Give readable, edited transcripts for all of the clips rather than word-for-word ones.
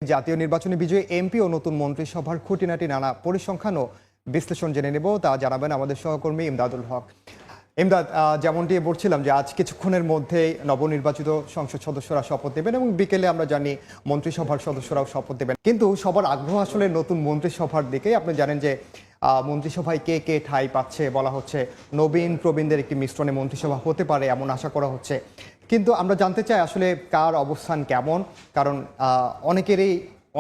জাতীয় নির্বাচনে বিজয়ী এমপি ও নতুন মন্ত্রিসভার খুঁটিনাটি নানা পরিসংখ্যান ও বিশ্লেষণ জেনে নেব, তা জানাবেন আমাদের সহকর্মী ইমদাদুল হক। ইমদাদ, যেমনটি বলছিলাম যে আজ কিছুক্ষণের মধ্যেই নবনির্বাচিত সংসদ সদস্যরা শপথ নেবেন এবং বিকেলে আমরা জানি মন্ত্রিসভার সদস্যরাও শপথ নেবেন। কিন্তু সবার আগ্রহ আসলে নতুন মন্ত্রিসভার দিকে। আপনি জানেন যে মন্ত্রিসভায় কে কে ঠাঁই পাচ্ছে, বলা হচ্ছে নবীন প্রবীণদের একটি মিশ্রণে মন্ত্রিসভা হতে পারে এমন আশা করা হচ্ছে। কিন্তু আমরা জানতে চাই আসলে কার অবস্থান কেমন, কারণ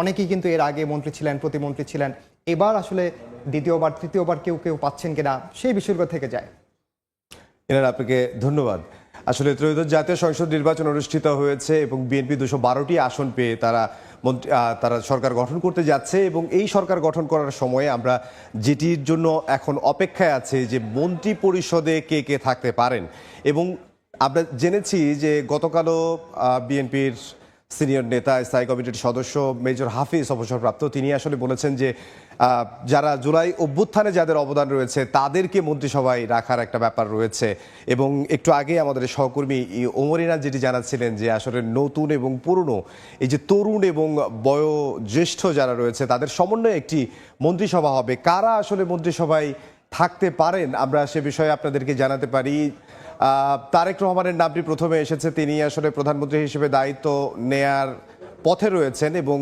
অনেকেই কিন্তু এর আগে মন্ত্রী ছিলেন, প্রতিমন্ত্রী ছিলেন। এবার আসলে দ্বিতীয়বার তৃতীয়বার কেউ কেউ পাচ্ছেন কিনা সেই বিষয়গুলো থেকে যায়। আপনাকে ধন্যবাদ। আসলে ত্রয়োদশ জাতীয় সংসদ নির্বাচন অনুষ্ঠিত হয়েছে এবং বিএনপি 212টি আসন পেয়ে তারা সরকার গঠন করতে যাচ্ছে এবং এই সরকার গঠন করার সময়ে আমরা যেটির জন্য এখন অপেক্ষায় আছে যে মন্ত্রী পরিষদে কে কে থাকতে পারেন। এবং আমরা জেনেছি যে গতকালও বিএনপির সিনিয়র নেতা, স্থায়ী কমিটির সদস্য মেজর হাফিজ অবসরপ্রাপ্ত, তিনি আসলে বলেছেন যে যারা জুলাই অভ্যুত্থানে যাদের অবদান রয়েছে তাদেরকে মন্ত্রিসভায় রাখার একটা ব্যাপার রয়েছে। এবং একটু আগে আমাদের সহকর্মী ওমরিনা যেটি জানাচ্ছিলেন যে আসলে নতুন এবং পুরনো, এই যে তরুণ এবং বয়োজ্যেষ্ঠ যারা রয়েছে তাদের সমন্বয়ে একটি মন্ত্রিসভা হবে। কারা আসলে মন্ত্রিসভায় থাকতে পারেন আমরা সে বিষয়ে আপনাদেরকে জানাতে পারি। তারেক রহমানের নামটি প্রথমে এসেছে, তিনি আসলে প্রধানমন্ত্রী হিসেবে দায়িত্ব নেয়ার পথে রয়েছেন এবং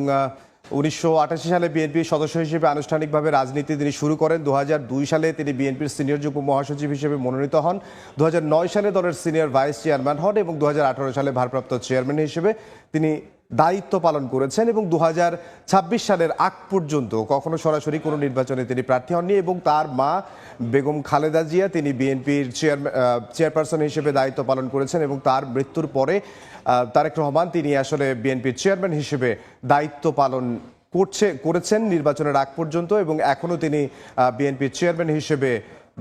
1988 সালে বিএনপির সদস্য হিসেবে আনুষ্ঠানিকভাবে রাজনীতি তিনি শুরু করেন। 2002 সালে তিনি বিএনপির সিনিয়র যুগ্ম মহাসচিব হিসেবে মনোনীত হন। 2009 সালে দলের সিনিয়র ভাইস চেয়ারম্যান হন এবং 2018 সালে ভারপ্রাপ্ত চেয়ারম্যান হিসেবে তিনি দায়িত্ব পালন করেছেন এবং 2026 সালের আগ পর্যন্ত কখনো সরাসরি কোনো নির্বাচনে তিনি প্রার্থী হননি। এবং তার মা বেগম খালেদা জিয়া, তিনি বিএনপির চেয়ারপারসন হিসেবে দায়িত্ব পালন করেছেন এবং তার মৃত্যুর পরে তারেক রহমান তিনি আসলে বিএনপির চেয়ারম্যান হিসেবে দায়িত্ব পালন করেছেন নির্বাচনের আগ পর্যন্ত এবং এখনও তিনি বিএনপির চেয়ারম্যান হিসেবে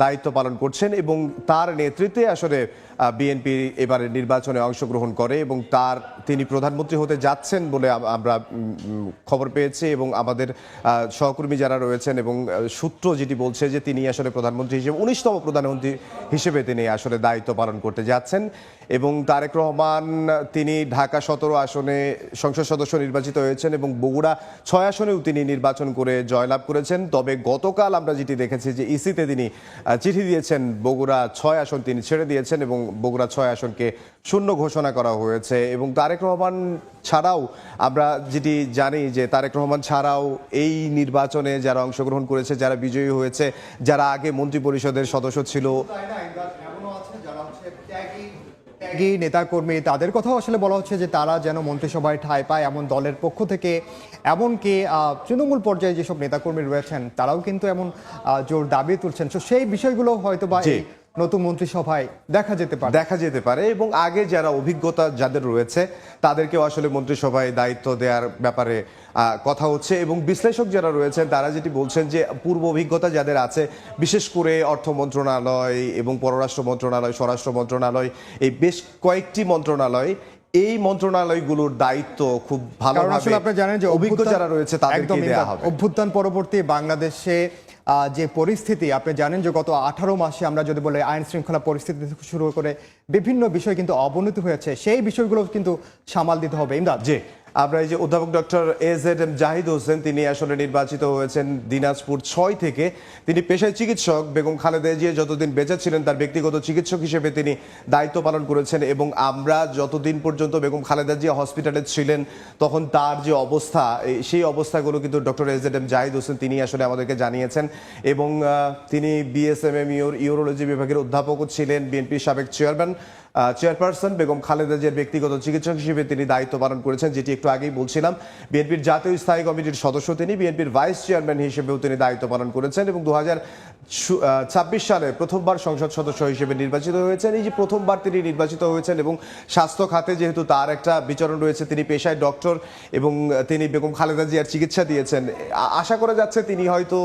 দায়িত্ব পালন করছেন এবং তার নেতৃত্বে আসলে বিএনপি এবারে নির্বাচনে অংশগ্রহণ করে এবং তিনি প্রধানমন্ত্রী হতে যাচ্ছেন বলে আমরা খবর পেয়েছি এবং আমাদের সহকর্মী যারা রয়েছেন এবং সূত্র যেটি বলছে যে তিনি আসলে প্রধানমন্ত্রী হিসেবে 19তম প্রধানমন্ত্রী হিসেবে তিনি আসলে দায়িত্ব পালন করতে যাচ্ছেন। এবং তারেক রহমান তিনি ঢাকা 17 আসনে সংসদ সদস্য নির্বাচিত হয়েছেন এবং বগুড়া 6 আসনেও তিনি নির্বাচন করে জয়লাভ করেছেন। তবে গতকাল আমরা যেটি দেখেছি যে ইসিতে তিনি চিঠি দিয়েছেন, বগুড়া 6 আসন তিনি ছেড়ে দিয়েছেন এবং বগুড়া 6 আসনকে শূন্য ঘোষণা করা হয়েছে। এবং তারেক রহমান ছাড়াও আমরা যেটি জানি যে তারেক রহমান ছাড়াও এই নির্বাচনে যারা অংশগ্রহণ করেছে, যারা বিজয়ী হয়েছে, যারা আগে মন্ত্রী পরিষদের সদস্য ছিল, নেতাকর্মী, তাদের কথাও আসলে বলা হচ্ছে যে তারা যেন মন্ত্রিসভায় ঠাঁই পায় এমন দলের পক্ষ থেকে। এমনকি তৃণমূল পর্যায়ে যেসব নেতাকর্মী রয়েছেন তারাও কিন্তু এমন জোর দাবি তুলছেন। তো সেই বিষয়গুলো হয়তো বা নতুন মন্ত্রিসভায় দেখা যেতে পারে এবং আগে যারা অভিজ্ঞতা যাদের রয়েছে তাদেরকেও আসলে মন্ত্রিসভায় দায়িত্ব দেওয়ার ব্যাপারে কথা হচ্ছে। এবং বিশ্লেষক যারা রয়েছেন তারা যেটি বলছেন যে পূর্ব অভিজ্ঞতা যাদের আছে, বিশেষ করে অর্থ মন্ত্রণালয় এবং পররাষ্ট্র মন্ত্রণালয়, স্বরাষ্ট্র মন্ত্রণালয়, এই বেশ কয়েকটি মন্ত্রণালয়, এই মন্ত্রণালয়গুলোর দায়িত্ব খুব ভালোভাবে আপনি জানেন যে অভিজ্ঞ যারা রয়েছে তাদেরকে দেওয়া হবে। অভ্যুত্থান পরবর্তী বাংলাদেশে যে পরিস্থিতি, আপনি জানেন যে গত 18 মাসে আমরা যদি বলি আইন শৃঙ্খলা পরিস্থিতি থেকে শুরু করে বিভিন্ন বিষয় কিন্তু অবনতি হয়েছে, সেই বিষয়গুলো কিন্তু সামাল দিতে হবে। ইমদাদ, আমরা এই যে অধ্যাপক ডক্টর AZM জাহিদ হোসেন, তিনি আসলে নির্বাচিত হয়েছেন দিনাজপুর 6 থেকে। তিনি পেশায় চিকিৎসক। বেগম খালেদা জিয়া যতদিন বেঁচে ছিলেন তার ব্যক্তিগত চিকিৎসক হিসেবে তিনি দায়িত্ব পালন করেছেন এবং আমরা যতদিন পর্যন্ত বেগম খালেদা জিয়া হসপিটালে ছিলেন তখন তার যে অবস্থা, সেই অবস্থাগুলো কিন্তু ডক্টর AZM জাহিদ হোসেন তিনি আসলে আমাদেরকে জানিয়েছেন। এবং তিনি BSMM ইউরোলজি বিভাগের অধ্যাপকও ছিলেন। বিএনপির সাবেক চেয়ারপারসন বেগম খালেদা জিয়ার ব্যক্তিগত চিকিৎসক হিসেবে তিনি দায়িত্ব পালন করেছেন, যেটি একটু আগেই বলছিলাম। বিএনপির জাতীয় স্থায়ী কমিটির সদস্য তিনি, বিএনপির ভাইস চেয়ারম্যান হিসেবেও তিনি দায়িত্ব পালন করেছেন এবং 2026 সালে প্রথমবার সংসদ সদস্য হিসেবে নির্বাচিত হয়েছেন। এই যে প্রথমবার তিনি নির্বাচিত হয়েছেন এবং স্বাস্থ্য খাতে যেহেতু তার একটা বিচরণ রয়েছে, তিনি পেশায় ডক্টর এবং তিনি বেগম খালেদা জিয়ার চিকিৎসা দিয়েছেন, আশা করা যাচ্ছে তিনি হয়তো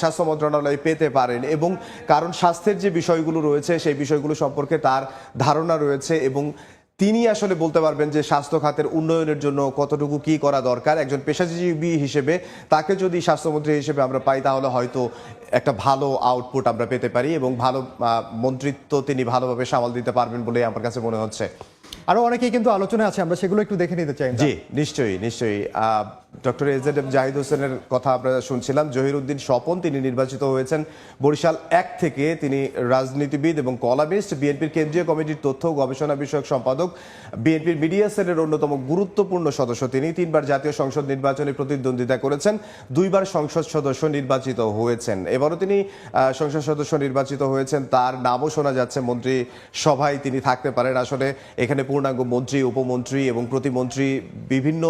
স্বাস্থ্য মন্ত্রণালয় পেতে পারেন। এবং কারণ স্বাস্থ্যের যে বিষয়গুলো রয়েছে সেই বিষয়গুলো সম্পর্কে তার ধারণা রয়েছে এবং তিনি আসলে বলতে পারবেন যে স্বাস্থ্য খাতের উন্নয়নের জন্য কতটুকু কি করা দরকার। একজন পেশাজীবী হিসেবে তাকে যদি স্বাস্থ্যমন্ত্রী হিসেবে আমরা পাই তাহলে হয়তো একটা ভালো আউটপুট আমরা পেতে পারি এবং ভালো মন্ত্রিত্ব তিনি ভালোভাবে সামাল দিতে পারবেন বলে আমার কাছে মনে হচ্ছে। আরো অনেকেই কিন্তু আলোচনা আছে, আমরা সেগুলো একটু দেখে নিতে চাই। জি, নিশ্চয়ই। ডক্টর এজেড জাহিদ হোসেনের কথা আমরা শুনছিলাম। জহিরুদ্দিন স্বপন তিনি নির্বাচিত হয়েছেন বরিশাল 1 থেকে। তিনি রাজনীতিবিদ এবং কলামিস্ট, বিএনপির কেন্দ্রীয় কমিটির তথ্য ও গবেষণা বিষয়ক সম্পাদক, বিএনপির মিডিয়া সেলের অন্যতম গুরুত্বপূর্ণ সদস্য। তিনি 3বার জাতীয় সংসদ নির্বাচনে প্রতিদ্বন্দ্বিতা করেছেন, 2বার সংসদ সদস্য নির্বাচিত হয়েছেন। এবারও তিনি সংসদ সদস্য নির্বাচিত হয়েছেন। তার নামও শোনা যাচ্ছে মন্ত্রী সভায় তিনি থাকতে পারেন। আসলে এখানে পূর্ণাঙ্গ মন্ত্রী, উপমন্ত্রী এবং প্রতিমন্ত্রী, বিভিন্ন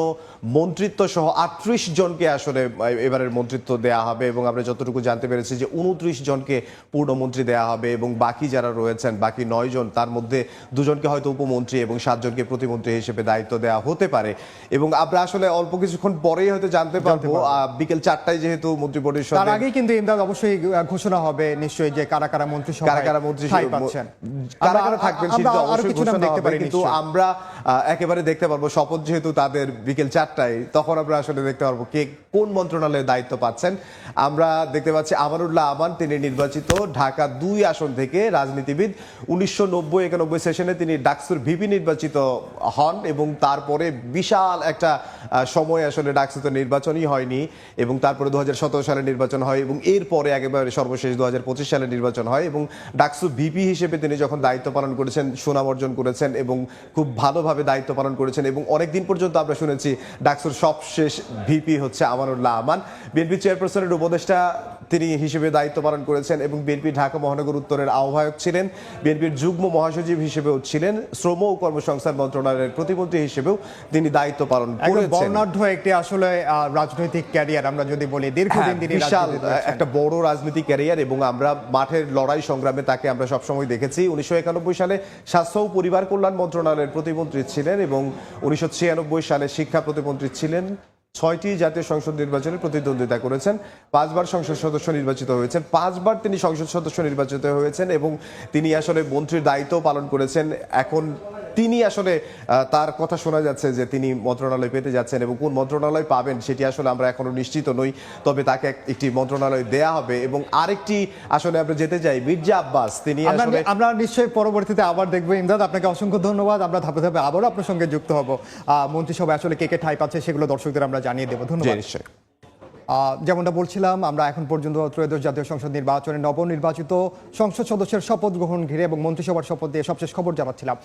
মন্ত্রিত্ব সহ 38 জনকে আসলে এবারের মন্ত্রিত্ব দেয়া হবে এবং আমরা যতটুকু জানতে পেরেছি যে 29 জনকে পূর্ণমন্ত্রী দেয়া হবে এবং বাকি যারা রয়েছেন, বাকি 9 জন, তার মধ্যে 2 জনকে হয়তো উপমন্ত্রী এবং 7 জনকে প্রতিমন্ত্রী হিসেবে দায়িত্ব দেওয়া হতে পারে। এবং আমরা আসলে অল্প কিছুক্ষণ পরেই হয়তো জানতে পারবো, বিকেল 4টায় যেহেতু মন্ত্রী পরিষদ, তার আগেই কিন্তু ইমদাদ অবশ্যই ঘোষণা হবে নিশ্চয়ই যে কারা কারা মন্ত্রী কারা কারা মন্ত্রী পাচ্ছেন, কারা কারা থাকবেন সেটা অবশ্যই ঘোষণা দেখতে হবে। পারি, কিন্তু আমরা একেবারে দেখতে পারবো শপথ যেহেতু তাদের বিকেল 4টায়, তখন আমরা আসলে দেখতে পারবো কে কোন মন্ত্রণালয়ে দায়িত্ব পাচ্ছেন। আমরা দেখতে পাচ্ছি আমানুল্লাহ আমান, তিনি নির্বাচিত ঢাকা 2 আসন থেকে, রাজনীতিবিদ। 1990-91 সেশনে তিনি ডাকসুর ভিপি নির্বাচিত হন এবং তারপরে বিশাল একটা সময় আসলে ডাকসুতে নির্বাচনই হয়নি এবং তারপরে 2017 সালে নির্বাচন হয় এবং এরপরে একেবারে সর্বশেষ 2025 সালে নির্বাচন হয় এবং ডাকসু ভিপি হিসেবে তিনি যখন দায়িত্ব পালন করেছেন, সুনাম অর্জন করেছেন এবং খুব ভালোভাবে দায়িত্ব পালন করেছেন এবং অনেকদিন পর্যন্ত আমরা শুনেছি ডাকসুর সবশেষ ভিপি হচ্ছে আমানুল্লাহ আমান। বিএনপি চেয়ারপারসনের উপদেষ্টা তিনি হিসেবে দায়িত্ব পালন করেছেন এবং বিএনপি ঢাকা মহানগর উত্তরের আহ্বায়ক ছিলেন, বিএনপির যুগ্ম মহাসচিব হিসেবেও ছিলেন, শ্রম ও কর্মসংস্থান মন্ত্রণালয়ের প্রতিমন্ত্রী হিসেবেও তিনি দায়িত্ব পালন করেছেন। বর্ণাঢ্য একটি আসলে রাজনৈতিক ক্যারিয়ার আমরা যদি বলি, দীর্ঘদিন তিনি বিশাল একটা বড় রাজনৈতিক ক্যারিয়ার এবং আমরা মাঠের লড়াই সংগ্রামে তাকে আমরা সবসময় দেখেছি। 1991 সালে স্বাস্থ্য ও পরিবার কল্যাণ মন্ত্রণালয়ের প্রতিমন্ত্রী ছিলেন এবং 1996 সালে শিক্ষা প্রতিমন্ত্রী ছিলেন। 6টি জাতীয় সংসদ নির্বাচনে প্রতিদ্বন্দ্বিতা করেছেন, 5বার সংসদ সদস্য নির্বাচিত হয়েছেন, 5বার তিনি সংসদ সদস্য নির্বাচিত হয়েছেন এবং তিনি আসলে মন্ত্রীর দায়িত্ব পালন করেছেন। এখন তিনি আসলে তার কথা শোনা যাচ্ছে যে তিনি মন্ত্রণালয় পেতে যাচ্ছেন এবং কোন মন্ত্রণালয় পাবেন সেটি আসলে আমরা এখনো নিশ্চিত নই, তবে তাকে একটি মন্ত্রণালয় দেয়া হবে। এবং আরেকটি আসলে আমরা যেতে চাই, মির্জা আব্বাস, তিনি আসলে আমরা নিশ্চয়ই পরবর্তীতে আবার দেখবো। ইমদাদ, আপনাকে অসংখ্য ধন্যবাদ। আমরা ধাপে ধাপে আবারও আপনার সঙ্গে যুক্ত হব। মন্ত্রিসভায় আসলে কে কে ঠাঁই পাচ্ছে সেগুলো দর্শকদের আমরা জানিয়ে দেবো। ধন্যবাদ। নিশ্চয়ই। যেমনটা বলছিলাম, আমরা এখন পর্যন্ত ত্রয়োদশ জাতীয় সংসদ নির্বাচনে নবনির্বাচিত সংসদ সদস্যের শপথ গ্রহণ ঘিরে এবং মন্ত্রিসভার শপথ দিয়ে সবশেষ খবর জানাচ্ছিলাম।